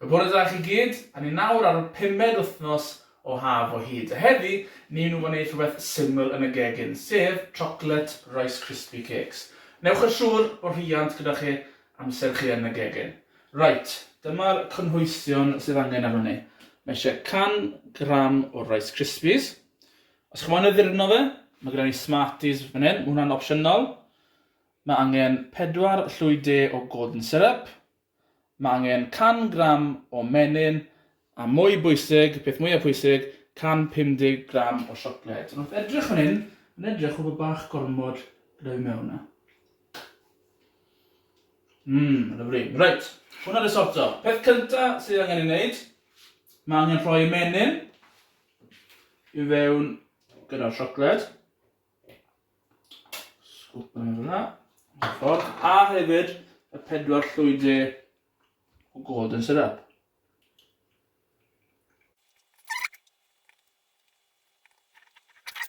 Bore da chi gyd, a ni nawr ar y 5ed wythnos o haf o hyd. A heddi, ni'n gwneud rhywbeth syml yn y gegin, sef chocolate rice crispy cakes. Newch yn siŵr o rhiant gyda chi amser chi yn y gegin. Right, dyma'r cynhwysion sydd angen efo ni. Mae eisiau 100 gram o rice crispies. Os chi'n moyn y ddirno fe, mae gyda ni Smarties fan hyn, mae hwnna'n opsiynol. Mae angen 4 llwy de o golden syrup. Mae angen 100 gram o menyn, a mwy bwysig, peth mwyaf bwysig, 150 gram o siocled. Wrth edrych fan hyn, yn edrych o bach gormod gyda fi mewn yna. Lyfli. Reit, hwnna dy sorto. Peth cyntaf sydd angen i wneud, mae angen rhoi menyn i fewn gyda'r siocled. Sgwp yn yna. Ffordd. A hefyd y 4 llwy de o golden syrup.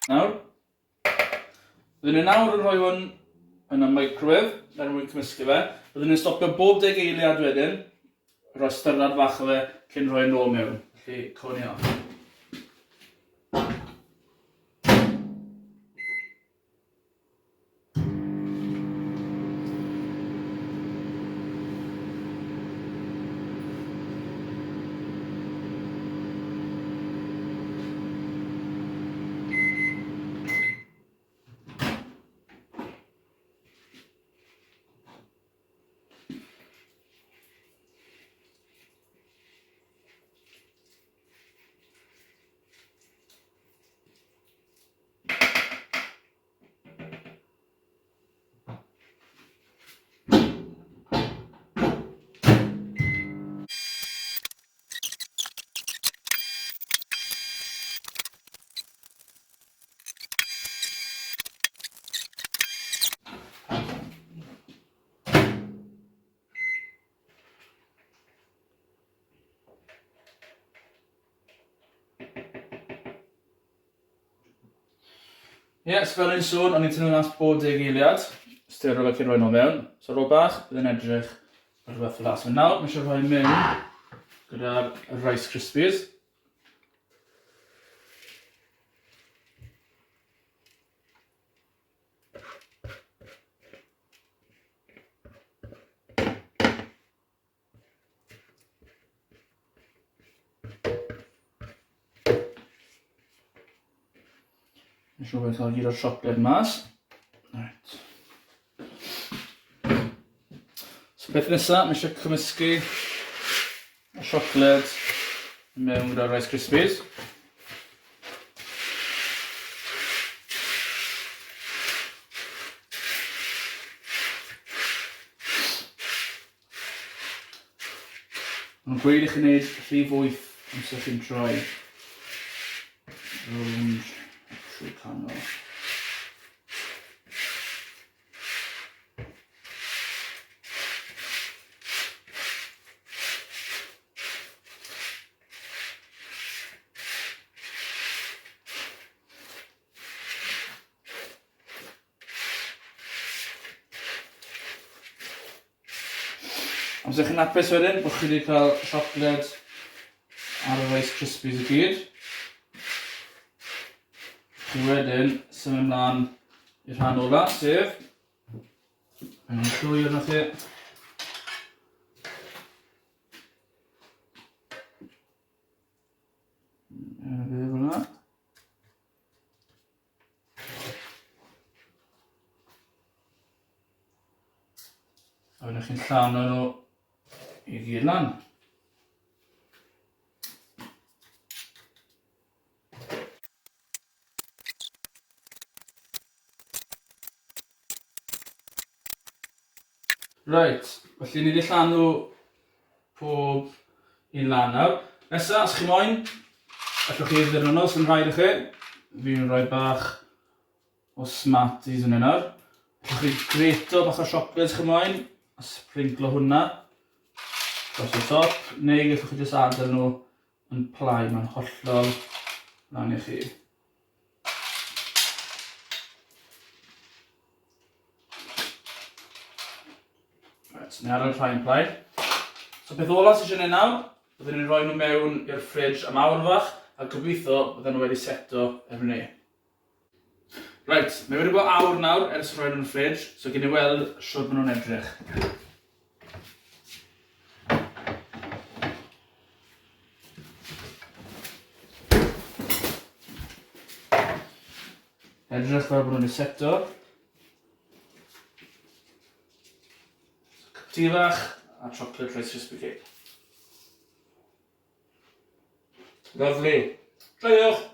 Nawr, byddwn ni nawr yn rhoi hwn yn y microwave, er mwyn cymysgu fe. Byddwn ni'n stopio bob 10 eiliad wedyn, rhoi styrnad fach o fe cyn rhoi yn ôl mewn. Felly, Coginio. So fel ni'n sôn, o'n i'n tynnu mas bob 10 eiliad. Styr o fe cyn rhoi nhw mewn. So ro bach, byddai'n edrych ar rhywbeth fel as. Nawr, mae eisiau rhoi mewn gyda'r rice crispies. Mae'n siŵr bod cael gyd o'r siocled mas. Right. So beth nesaf, mae eisiau cymysgu y siocled mewn gyda'r rice crispies. Mae'n gweud i chi wneud rhif 8 amser chi'n troi rownd trwy canol. Amser chi'n hapus wedyn, bod chi wedi cael siocled ar y rice crispies i gyd. Chi wedyn symud ymlaen i'r rhan ola, sef yn llwy arno chi. Fel yna. A wedyn chi'n llawno nhw i gyd lan. Right, felly ni wedi llanw pob un lan nawr. Nesa, os chi moyn, allwch chi ddyrnod sy'n rhaid i chi. Fi'n rhoi bach o Smarties yn nawr. Allwch chi greto bach o siocled chi moyn, a sprinklo hwnna dros y top, neu gallwch chi jyst adael nhw yn plai, mae'n hollol lan i chi. Right, so ni ar y rhain plai. So beth ola sy'n eisiau gwneud nawr, byddwn ni'n rhoi nhw mewn i'r ffridge am awr fach, a gobeithio bydden nhw wedi seto efo ni. Right, mae wedi bod awr nawr ers rhoi nhw'n ffridge, so gen i weld siwr maen nhw'n edrych. Edrych fel bod nhw'n ei seto. Tea fach a chocolate rice crispy cake. Lovely. Treuwch!